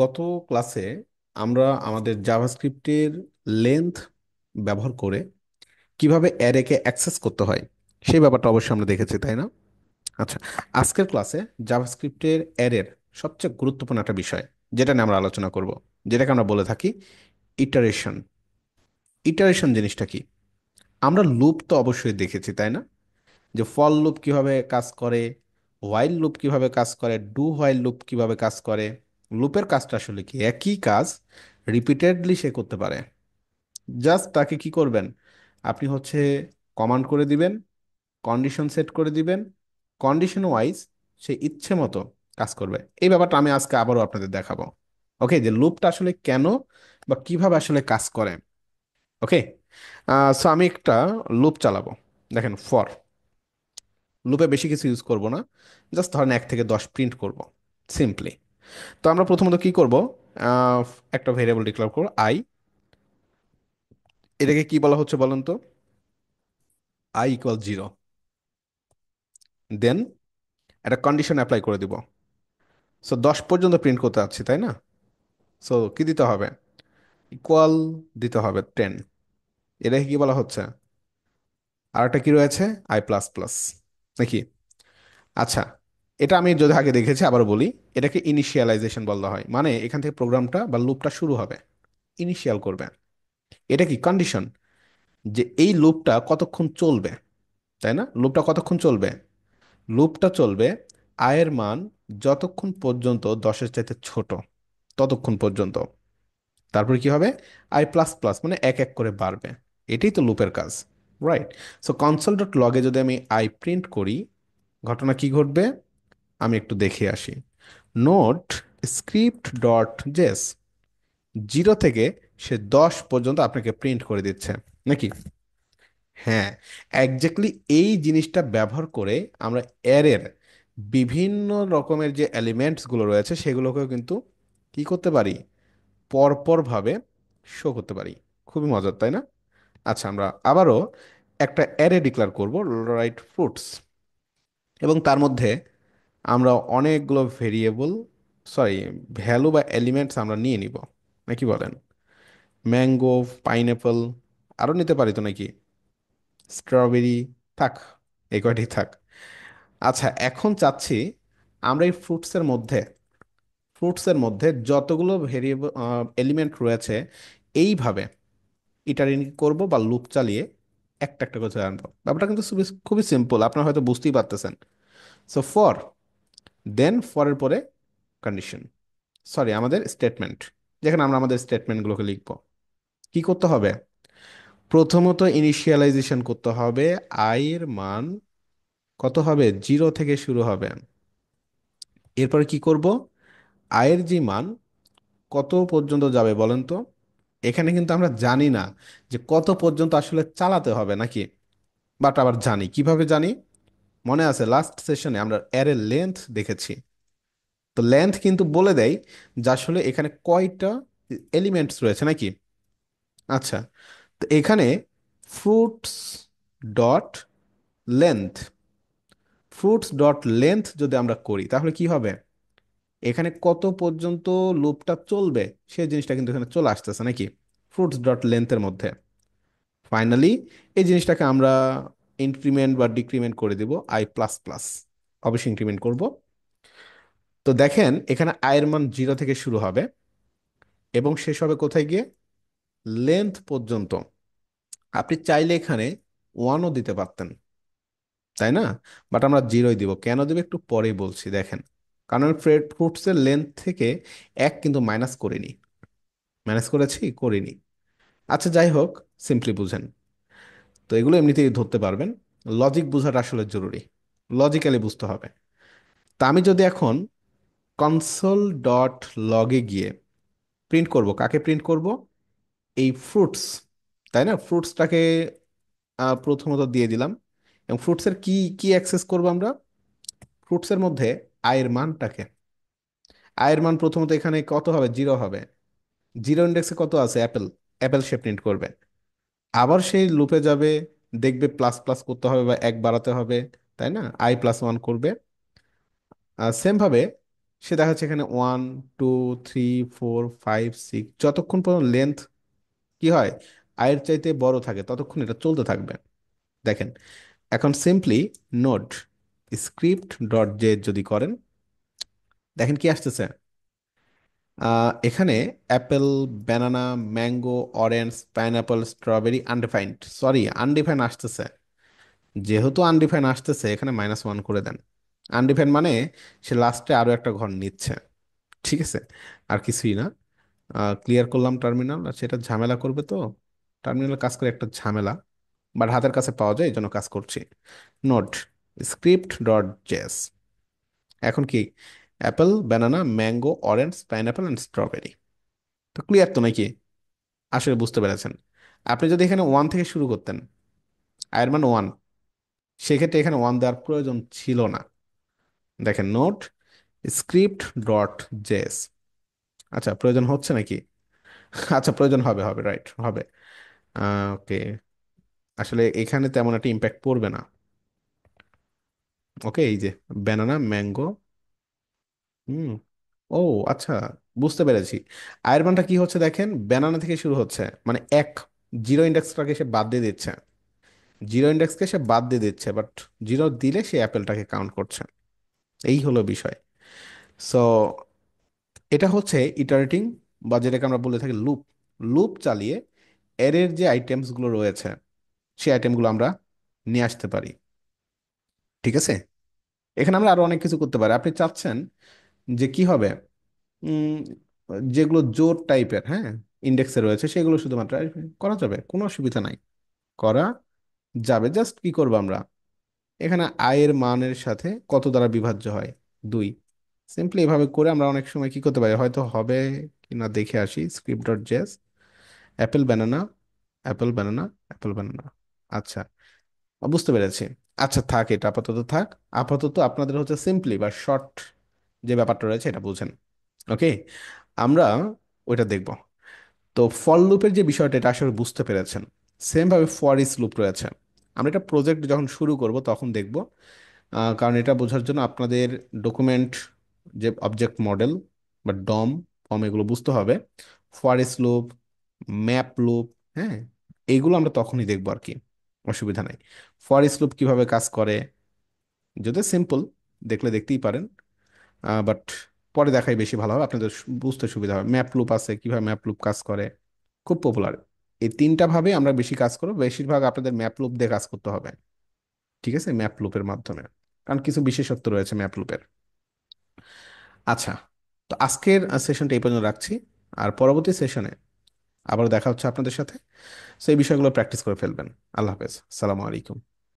গত ক্লাসে আমরা আমাদের জাভাস্ক্রিপ্টের লেন্থ ব্যবহার করে কিভাবে অ্যারেকে অ্যাক্সেস করতে হয় সেই ব্যাপারটা অবশ্যই আমরা দেখেছি, তাই না? আচ্ছা, আজকের ক্লাসে জাভাস্ক্রিপ্টের অ্যারের সবচেয়ে গুরুত্বপূর্ণ একটা বিষয় যেটা নিয়ে আমরা আলোচনা করব, যেটাকে আমরা বলে থাকি ইটারেশন। ইটারেশন জিনিসটা কি? আমরা লুপ তো অবশ্যই দেখেছি, তাই না? যে ফর লুপ কিভাবে কাজ করে, হোয়াইল লুপ কিভাবে কাজ করে, ডু হোয়াইল লুপ কিভাবে কাজ করে। লুপের কাজটা আসলে কি? একই কাজ রিপিটেডলি সে করতে পারে। জাস্ট তাকে কি করবেন, আপনি হচ্ছে কমান্ড করে দিবেন, কন্ডিশন সেট করে দিবেন, কন্ডিশন ওয়াইজ সে ইচ্ছে মতো কাজ করবে। এই ব্যাপারটা আমি আজকে আবারও আপনাদের দেখাবো। ওকে, যে লুপটা আসলে কেন বা কিভাবে আসলে কাজ করে। ওকে, সো আমি একটা লুপ চালাবো। দেখেন, ফর লুপে বেশি কিছু ইউজ করব না, জাস্ট ধরেন 1 থেকে 10 প্রিন্ট করব সিম্পলি। তো আমরা প্রথমত কি করব, আহ, একটা ভেরিয়েবল ডিক্লেয়ার করব আই। এটাকে কি বলা হচ্ছে বলেন তো? I equal 0। দেন একটা কন্ডিশন অ্যাপ্লাই করে দিব। সো 10 পর্যন্ত প্রিন্ট করতে যাচ্ছি, তাই না? সো কি দিতে হবে? ইকুয়াল দিতে হবে 10। এটাকে কি বলা হচ্ছে? আর একটা কি রয়েছে? আই প্লাস প্লাস, নাকি? আচ্ছা, এটা আমি যদি আগে দেখেছি, আবার বলি। এটাকে ইনিশিয়ালাইজেশন বলা হয়, মানে এখান থেকে প্রোগ্রামটা বা লুপটা শুরু হবে, ইনিশিয়াল করবে। এটা কি কন্ডিশন, যে এই লুপটা কতক্ষণ চলবে, তাই না? লুপটা কতক্ষণ চলবে? লুপটা চলবে আয়ের মান যতক্ষণ পর্যন্ত 10-এর চাইতে ছোট, ততক্ষণ পর্যন্ত। তারপরে কি হবে? আই প্লাস প্লাস মানে এক এক করে বাড়বে। এটাই তো লুপের কাজ, রাইট? সো কনসোল ডট লগে যদি আমি আই প্রিন্ট করি, ঘটনা কি ঘটবে আমি একটু দেখে আসি। নোট স্ক্রিপ্ট ডট জেস 0 থেকে সে 10 পর্যন্ত আপনাকে প্রিন্ট করে দিচ্ছে, নাকি? হ্যাঁ, একজাক্টলি এই জিনিসটা ব্যবহার করে আমরা অ্যারের বিভিন্ন রকমের যে এলিমেন্টসগুলো রয়েছে সেগুলোকেও কিন্তু কি করতে পারি, পরপরভাবে শো করতে পারি। খুবই মজার, তাই না? আচ্ছা, আমরা আবারও একটা অ্যারে ডিক্লেয়ার করব, রাইট ফ্রুটস, এবং তার মধ্যে আমরা অনেকগুলো ভেরিয়েবল, সরি, ভ্যালু বা এলিমেন্টস আমরা নিয়ে নিব, নাকি বলেন? ম্যাঙ্গো, পাইনঅ্যাপল, আরও নিতে পারি তো নাকি? স্ট্রবেরি, থাক, এই কয়টি থাক। আচ্ছা, এখন চাচ্ছি আমরা এই ফ্রুটসের মধ্যে যতগুলো ভেরিয়েবল এলিমেন্ট রয়েছে এইভাবে ইটারিং করব বা লুপ চালিয়ে একটা একটা করে আনবো। ব্যাপারটা কিন্তু খুবই খুবই সিম্পল, আপনারা হয়তো বুঝতেই পারতেছেন। সো ফর, দেন ফরের পরে কন্ডিশন, সরি আমাদের স্টেটমেন্ট, যেখানে আমরা আমাদের স্টেটমেন্টগুলোকে লিখব। কি করতে হবে? প্রথমত ইনিশিয়ালাইজেশন করতে হবে। আই এর মান কত হবে? 0 থেকে শুরু হবে। এরপরে কি করব? আয়ের যে মান কত পর্যন্ত যাবে বলেন তো? এখানে কিন্তু আমরা জানি না যে কত পর্যন্ত আসলে চালাতে হবে, নাকি? বাট আবার জানি, কিভাবে জানি? মনে আছে লাস্ট সেশনে আমরা অ্যারে লেন্থ দেখেছি। তো লেন্থ কিন্তু বলে দেয় যে আসলে এখানে কয়টা এলিমেন্টস রয়েছে, নাকি? আচ্ছা, তো এখানে fruits dot length, fruits dot length যদি আমরা করি তাহলে কি হবে? এখানে কত পর্যন্ত লুপটা চলবে সেই জিনিসটা কিন্তু এখানে চলে আসতেছে, নাকি? ফ্রুটস ডট লেন্থের মধ্যে। ফাইনালি এই জিনিসটাকে আমরা ইনক্রিমেন্ট বা ডিক্রিমেন্ট করে দিব আই প্লাস প্লাস, অবশ্যই ইনক্রিমেন্ট করব। তো দেখেন এখানে আয়ের মান 0 থেকে শুরু হবে এবং শেষ হবে কোথায় গিয়ে? লেন্থ পর্যন্ত। আপনি চাইলে এখানে 1ও দিতে পারতেন, তাই না? বাট আমরা 0ই দিব। কেন দিব একটু পরেই বলছি, দেখেন। কারণ ফ্রুটসের লেন্থ থেকে এক কিন্তু মাইনাস করিনি। ম্যানেজ করেছি? করিনি। আচ্ছা, যাই হোক, সিম্পলি বুঝেন। তো এগুলো এমনিতেই ধরতে পারবেন। লজিক বোঝাটা আসলে জরুরি, লজিক্যালি বুঝতে হবে। তা আমি যদি এখন কনসোল ডট লগে গিয়ে প্রিন্ট করব, কাকে প্রিন্ট করব? এই ফ্রুটস, তাই না? ফ্রুটসটাকে প্রথমত দিয়ে দিলাম। এবং ফ্রুটসের কি কি অ্যাক্সেস করব আমরা? ফ্রুটসের মধ্যে আয়ের মানটাকে, আয়ের মান প্রথমত এখানে কত হবে? 0 হবে। 0 ইন্ডেক্সে কত আছে? অ্যাপেল, অ্যাপেল সে প্রিন্ট করবে। আবার সেই লুপে যাবে, দেখবে প্লাস প্লাস করতে হবে বা এক বাড়াতে হবে, তাই না? আই প্লাস 1 করবে। সেম ভাবে সে দেখা যাচ্ছে এখানে 1 2 3 4 5 6, যতক্ষণ পর্যন্ত লেন্থ কি হয় আয়ের চাইতে বড় থাকে ততক্ষণ এটা চলতে থাকবে। দেখেন, এখন simply note script dot J যদি করেন, দেখেন কি আসতেছে। এখানে Apple, banana, mango, orange, pineapple, strawberry, undefined, sorry undefined আসতেছে। যেহেতু আনডিফাইন আসতেছে এখানে -1 করে দেন। আনডিফাইন মানে সে লাস্টে আরো একটা ঘর নিচ্ছে। ঠিক আছে, আর কিছুই না। ক্লিয়ার করলাম টার্মিনাল, আর সেটা ঝামেলা করবে তো। টার্মিনাল কাজ করে একটা ঝামেলা, বাট হাতের কাছে পাওয়া যায় এই জন্য কাজ করছি। Note script dot JS. এখন কি Apple, banana, mango, orange, pineapple and strawberry. তো ক্লিয়ার তো নাকি? আসলে বুঝতে পেরেছেন। আপনি যদি এখানে 1 থেকে শুরু করতেন, আয়ের মান 1, সেক্ষেত্রে এখানে 1 দেওয়ার প্রয়োজন ছিল না। দেখেন নোট স্ক্রিপ্ট ডট জেএস। আচ্ছা, প্রয়োজন হচ্ছে নাকি? আচ্ছা, প্রয়োজন হবে, হবে, রাইট, হবে। ওকে, আসলে এখানে তেমন একটা ইম্প্যাক্ট পড়বে না। ওকে, এই যে ব্যানানা, ম্যাঙ্গো। হুম। ও, আচ্ছা, বুঝতে পেরেছি। আয়ের মানটা কি হচ্ছে দেখেন, ব্যানানা থেকে শুরু হচ্ছে, মানে এক, জিরো ইন্ডেক্সটাকে সে বাদ দিয়ে দিচ্ছে। জিরো ইন্ডেক্সকে সে বাদ দিয়ে দিচ্ছে, বাট জিরো দিলে সে অ্যাপেলটাকে কাউন্ট করছে। এই হলো বিষয়। সো এটা হচ্ছে ইটারেটিং, বা যেটাকে আমরা বলে থাকি লুপ। লুপ চালিয়ে এর যে আইটেমসগুলো রয়েছে সেই আইটেমগুলো আমরা নিয়ে আসতে পারি। ঠিক আছে, এখানে আমরা আরো অনেক কিছু করতে পারি। আপনি চাচ্ছেন যে কি হবে, উম, যেগুলো জোর টাইপের, হ্যাঁ, ইন্ডেক্সে রয়েছে সেগুলো শুধুমাত্র করা যাবে, কোনো অসুবিধা নাই, করা যাবে। জাস্ট কি করবো আমরা, এখানে আয়ের মানের সাথে কত দ্বারা বিভাজ্য হয়, 2। সিম্পলি এভাবে করে আমরা অনেক সময় কি করতে পারি, হয়তো হবে কিনা দেখে আসি। Script dot JS, Apple, banana, Apple, banana, Apple, banana. আচ্ছা, বুঝতে পেরেছি। আচ্ছা, থাক, এটা আপাতত থাক। আপাতত আপনাদের হচ্ছে সিম্পলি বা শর্ট যে ব্যাপারটা রয়েছে এটা বুঝেন। ওকে, আমরা ওইটা দেখব। তো ফর লুপের যে বিষয়টা এটা আসলে বুঝতে পেরেছেন। সেম ভাবে ফর ইচ লুপ রয়েছে। আমরা এটা প্রজেক্ট যখন শুরু করব তখন দেখব। কারণ এটা বোঝার জন্য আপনাদের ডকুমেন্ট, যে অবজেক্ট মডেল বা ডম, ফর্ম, এগুলো বুঝতে হবে। For each loop, map loop, হ্যাঁ, এইগুলো আমরা তখনই দেখবো আর কি, অসুবিধা নাই। ফর ইচ লুপ কিভাবে কাজ করে, যদি সিম্পল, দেখলে দেখতেই পারেন, বাট পরে দেখাই বেশি ভালো হবে, আপনাদের বুঝতে সুবিধা হবে। ম্যাপ লুপ আছে, কিভাবে ম্যাপ লুপ কাজ করে, খুব পপুলার। এই তিনটা ভাবে আমরা বেশি কাজ করবো, বেশিরভাগ আপনাদের ম্যাপ লুপ দিয়ে কাজ করতে হবে। ঠিক আছে, ম্যাপ লুপের মাধ্যমে, কারণ কিছু বিশেষত্ব রয়েছে ম্যাপ লুপের। আচ্ছা, তো আজকের সেশনটা এই পর্যন্ত রাখছি। আর পরবর্তী সেশনে আবার দেখা হচ্ছে আপনাদের সাথে। সেই বিষয়গুলো প্র্যাকটিস করে ফেলবেন। আল্লাহ হাফেজ, সালামু আলাইকুম।